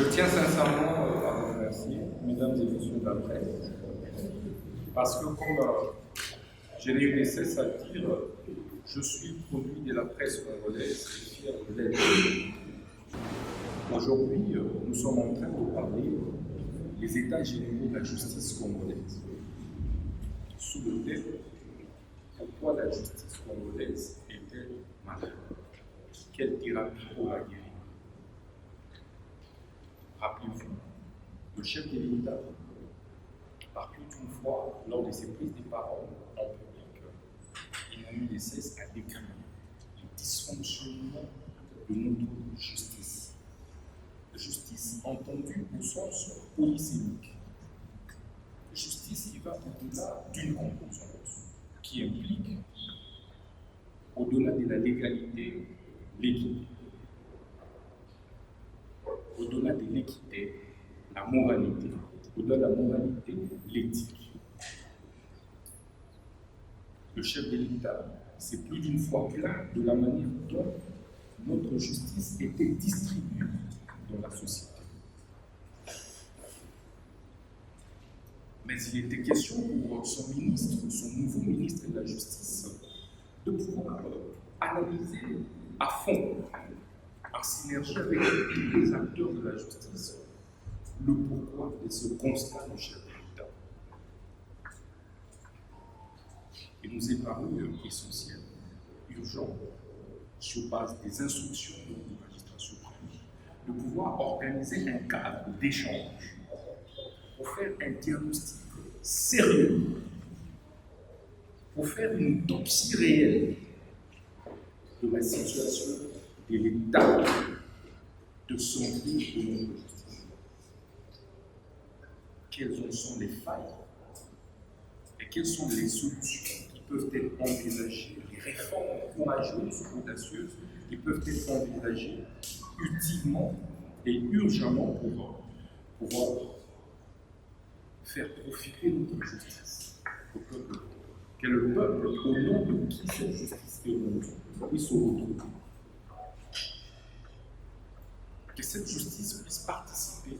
Je tiens sincèrement à vous remercier, mesdames et messieurs de la presse, parce que comme je n'ai eu de cesse à le dire, je suis produit de la presse congolaise et fier de l'être. Aujourd'hui, nous sommes en train de parler des états généraux de la justice congolaise. Sous le thème, pourquoi la justice congolaise est-elle malade? Quelle thérapie pour la guérir? Rappelez-vous, le chef de l'État, par plus d'une fois, lors de ses prises de parole en public, il n'a eu de cesse à décrire les dysfonctionnements de notre justice. Justice entendue au sens polysémique. Justice qui va au-delà d'une composante, qui implique, au-delà de la légalité, l'équité. Au-delà de l'équité, la moralité. Au-delà de la moralité, l'éthique. Le chef de l'État s'est plus d'une fois plaint de la manière dont notre justice était distribuée dans la société. Mais il était question pour son ministre, son nouveau ministre de la Justice, de pouvoir analyser à fond, en synergie avec tous les acteurs de la justice, le pourquoi de ce constat du chef de l'État. Il nous est paru essentiel, urgent, sur base des instructions du magistrat suprême, de pouvoir organiser un cadre d'échange pour faire un diagnostic sérieux, pour faire une autopsie réelle de la situation de l'état de santé de notre justice. Quelles en sont les failles et quelles sont les solutions qui peuvent être envisagées, les réformes courageuses, audacieuses, qui peuvent être envisagées utilement et urgemment pour pouvoir faire profiter notre justice au peuple. Que le peuple, au nom de qui cette justice est rendue, puisse se retrouver. Que cette justice puisse participer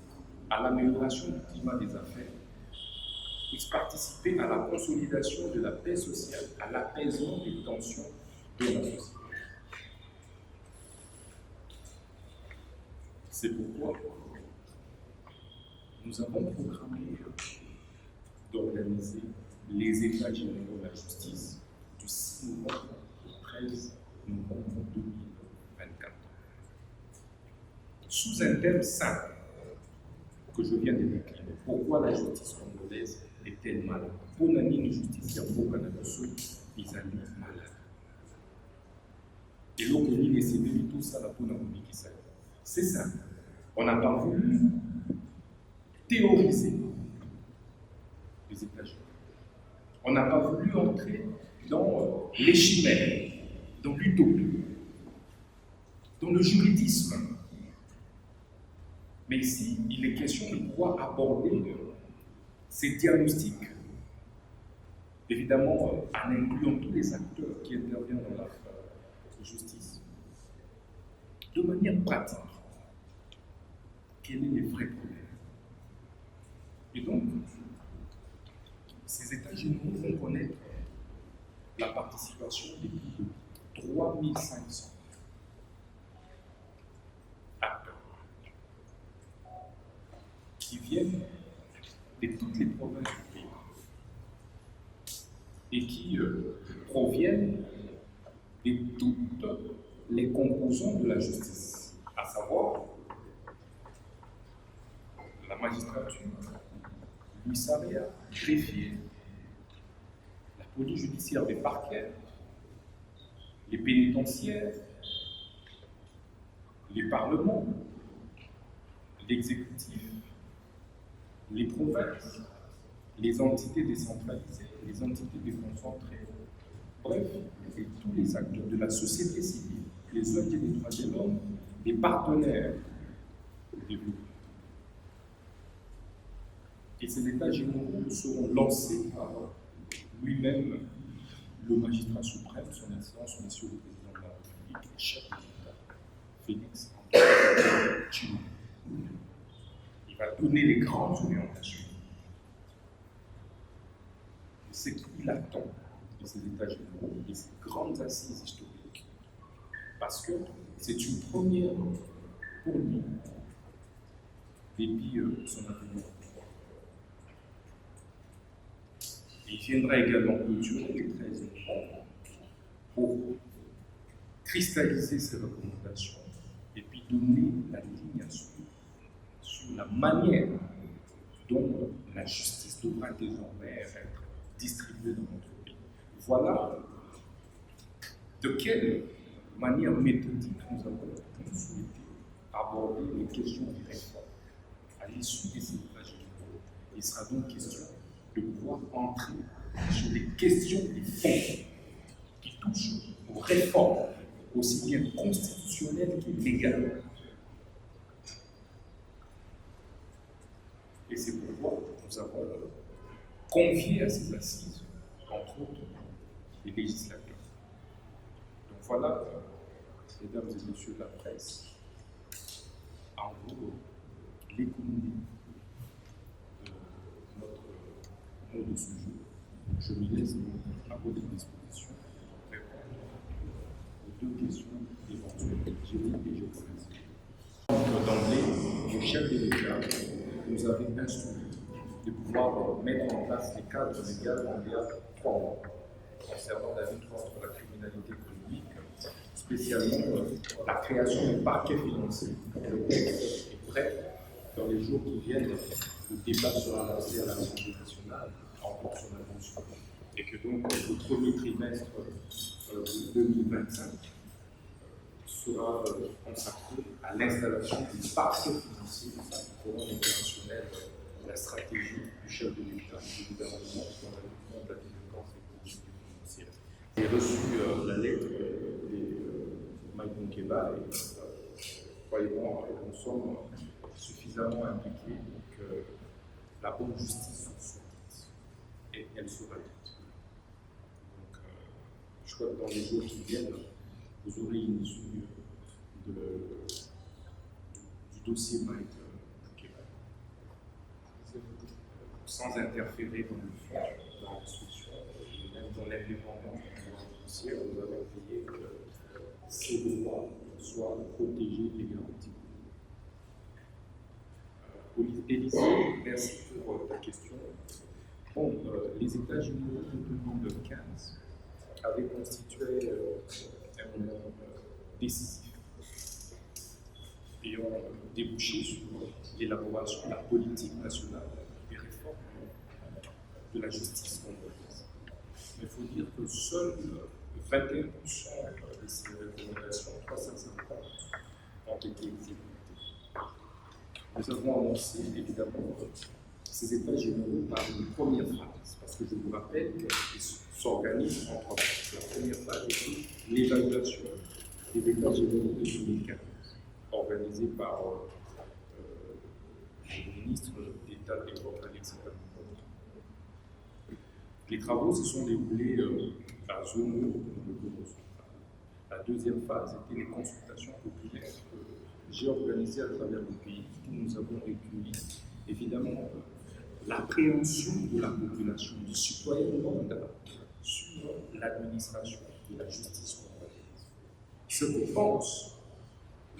à l'amélioration du climat des affaires, puisse participer à la consolidation de la paix sociale, à l'apaisement des tensions de la société. C'est pourquoi nous avons programmé d'organiser les États généraux de la justice du 6 novembre au 13 novembre 2024. Sous un thème simple que je viens de décrire, pourquoi la justice congolaise est-elle malade? Pour la ligne justice, il y a beaucoup de malades. Et donc, il est sévère, tout ça, la peau n'a pas qui s'aide. C'est simple. On n'a pas voulu théoriser les États généraux. On n'a pas voulu entrer dans les chimères, dans l'utopie, dans le juridisme. Mais ici, il est question de pouvoir aborder ces diagnostics, évidemment en incluant tous les acteurs qui interviennent dans la justice, de manière pratique. Quels sont les vrais problèmes? Et donc, ces États généraux vont connaître la participation de plus de 3500 acteurs qui viennent de toutes les provinces du pays et qui proviennent de toutes les composantes de la justice, à savoir la magistrature, l'huissier, greffier, la police judiciaire des parquets, les pénitentiaires, les parlements, l'exécutif, les provinces, les entités décentralisées, les entités déconcentrées, bref, et tous les acteurs de la société civile, les ONG des droits de l'homme, les partenaires du développement. Et ces états généraux seront lancés par lui-même, le magistrat suprême, son Excellence, Monsieur le Président de la République, chef de l'État, Félix Antoine Tshilombo. va donner les grandes orientations. Et ce qu'il attend de ces États généraux, de ces grandes assises historiques, parce que c'est une première pour lui, depuis son avènement. Et il viendra également clôturer les 13 ans pour cristalliser ses recommandations et puis donner la ligne à suivre sur la manière dont la justice devra désormais être distribuée dans notre pays. Voilà de quelle manière méthodique nous avons souhaité aborder les questions des réformes. À l'issue de ces États généraux, il sera donc question de pouvoir entrer sur les questions des fonds qui touchent aux réformes, aussi bien constitutionnelles que légales. Et c'est pourquoi nous avons confié à ces assises, entre autres, les législateurs. Donc voilà, mesdames et messieurs de la presse, en gros, l'économie de notre mot de ce jour. Je me laisse donc à votre disposition pour répondre aux deux questions éventuelles. J'ai dit et je remercie. Donc, d'emblée, le chef de l'État nous avait instruit de pouvoir mettre en place les cadres légaux il y a 3 mois concernant la lutte contre la criminalité économique, spécialement la création d'un parquet financier. Le texte est prêt. Dans les jours qui viennent, le débat sera lancé à l'Assemblée nationale en fonction de la motion. Et que donc le premier trimestre de 2025 sera consacré à l'installation du parquet financier pour opérationnel la stratégie du chef de l'État et du gouvernement dans la lutte contre la délinquance économique et financière. J'ai reçu la lettre de Mike Bonkeba et croyez-moi, nous sommes suffisamment impliqués pour que la bonne justice soit dite et elle sera dite. Donc, je crois que dans les jours qui viennent, vous aurez une issue du dossier Mike Bonkeba, sans interférer dans le fond, dans l'instruction, et même dans l'indépendance du pouvoir judiciaire. Nous avons veillé que ces droits soient protégés et garantis. Élisée, merci pour ta question. Bon, les États généraux de 2015 avaient constitué un moment décisif et ont débouché sur l'élaboration de la politique nationale des réformes de la justice congolaise. Mais il faut dire que seuls 21% de ces recommandations, 350, ont été exécutées. Nous avons annoncé évidemment ces États généraux par une première phase, parce que je vous rappelle qu'ils s'organisent en 3 phases. La première phase était l'évaluation des États généraux de 2015, organisée par le ministre d'État de l'époque, Alexis Kabila. Les travaux se sont déroulés à Zomo, dans le Congo central. La deuxième phase était les consultations populaires que j'ai organisées à travers le pays, où nous avons recueilli évidemment l'appréhension de la population, du citoyen lambda sur l'administration de la justice congolaise. Ce que pense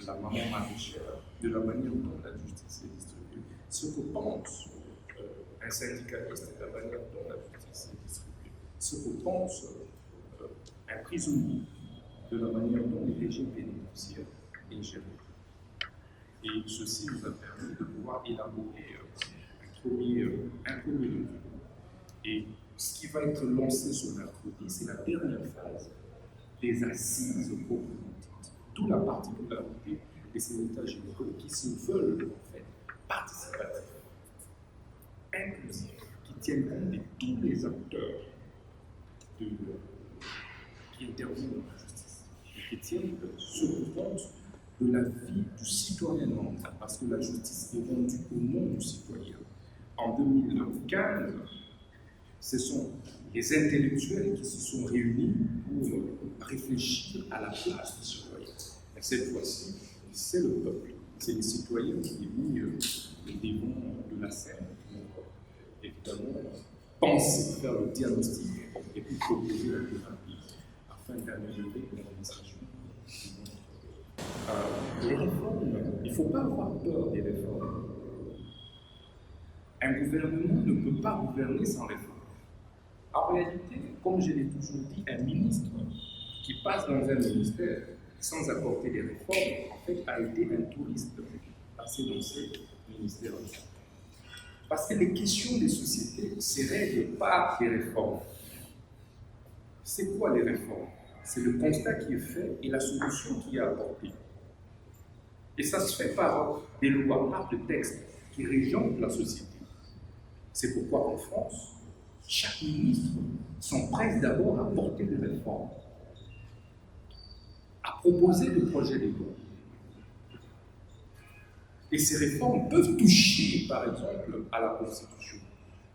la maman maraîchère de la manière dont la justice est distribuée, ce que pense un syndicaliste de la manière dont la justice est distribuée, ce que pense un prisonnier de la manière dont le régime pénitentiaire est géré. Et ceci nous a permis de pouvoir élaborer un premier document. Et ce qui va être lancé ce mercredi, c'est la dernière phase des assises proprement dites. D'où la particularité de ces États généraux qui se veulent en fait participatifs, inclusifs, qui tiennent compte de tous les acteurs qui interviennent dans la justice et qui tiennent compte de la vie du citoyen lambda, parce que la justice est rendue au nom du citoyen. En 2015, ce sont les intellectuels qui se sont réunis pour réfléchir à la place du citoyen. Et cette fois-ci, c'est le peuple, c'est les citoyens qui est mis devant commencer à faire le diagnostic et puis proposer la thérapie afin d'améliorer l'administration. Les réformes, il ne faut pas avoir peur des réformes. Un gouvernement ne peut pas gouverner sans réforme. En réalité, comme je l'ai toujours dit, un ministre qui passe dans un ministère sans apporter des réformes, en fait, a été un touriste passé dans ce ministère. Parce que les questions des sociétés se règlent par des réformes. C'est quoi les réformes? C'est le constat qui est fait et la solution qui est apportée. Et ça se fait par des lois, par des textes qui régissent la société. C'est pourquoi en France, chaque ministre s'empresse d'abord à porter des réformes, à proposer des projets de loi. Et ces réformes peuvent toucher, par exemple, à la Constitution.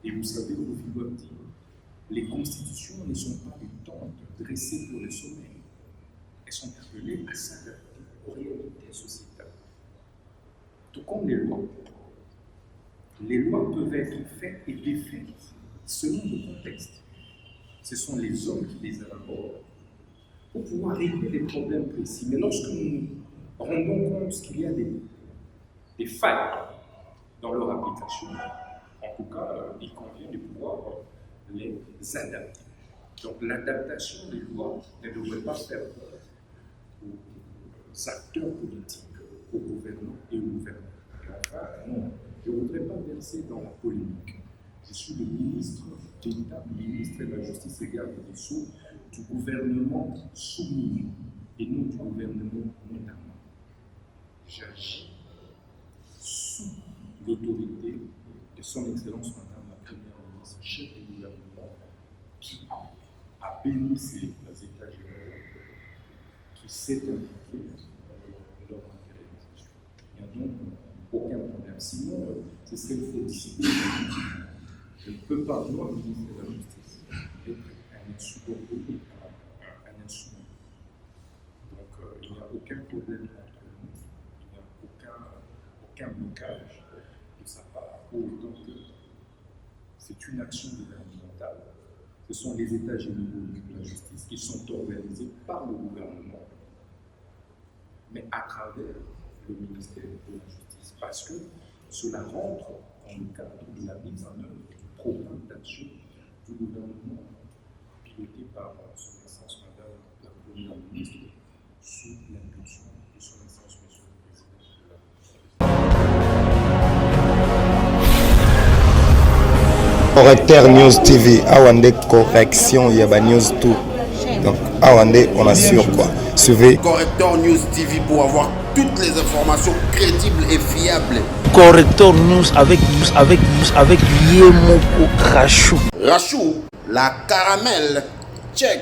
Et vous savez, au Vivoti, les constitutions ne sont pas des tentes dressées pour le sommeil. Elles sont appelées à s'adapter aux réalités sociétales. Tout comme les lois. Les lois peuvent être faites et défaites selon le contexte. Ce sont les hommes qui les élaborent pour pouvoir régler des problèmes précis. Mais lorsque nous nous rendons compte qu'il y a des failles dans leur application, en tout cas, il convient de pouvoir les adapter. Donc l'adaptation des lois ne devrait pas faire peur aux acteurs politiques, aux gouvernants et aux gouvernants. Et enfin, non, je ne voudrais pas verser dans la polémique. Je suis le ministre d'État, ministre de la Justice et garde des Sceaux du gouvernement soumis et non du gouvernement notamment. J'agis sous l'autorité de son Excellence Madame la Première ministre, chef du gouvernement, qui a béni les États généraux, qui s'est impliqué dans leur matérialisation. Il n'y a donc aucun problème. Sinon, ce serait une faute discipline. Je ne peux pas, moi, ministre de la Justice, être un subordonné à un instrument. Donc, il n'y a aucun problème entre nous, il n'y a aucun blocage de sa part, pour autant que c'est une action gouvernementale. Ce sont les États généraux de la justice qui sont organisés par le gouvernement, mais à travers le ministère de la Justice, parce que cela rentre dans le cadre de la mise en œuvre du programme d'action du gouvernement piloté par son Excellence Madame la Première ministre sous l'impulsion de son Excellence Monsieur le Président de la Correcteur News TV, Awande correction, il y a news tout. Donc, Awande, on assure quoi. Suivez Correcteur News TV pour avoir toutes les informations crédibles et fiables. Correcteur News avec Yemoko Rachou. Rachou, la caramel, check.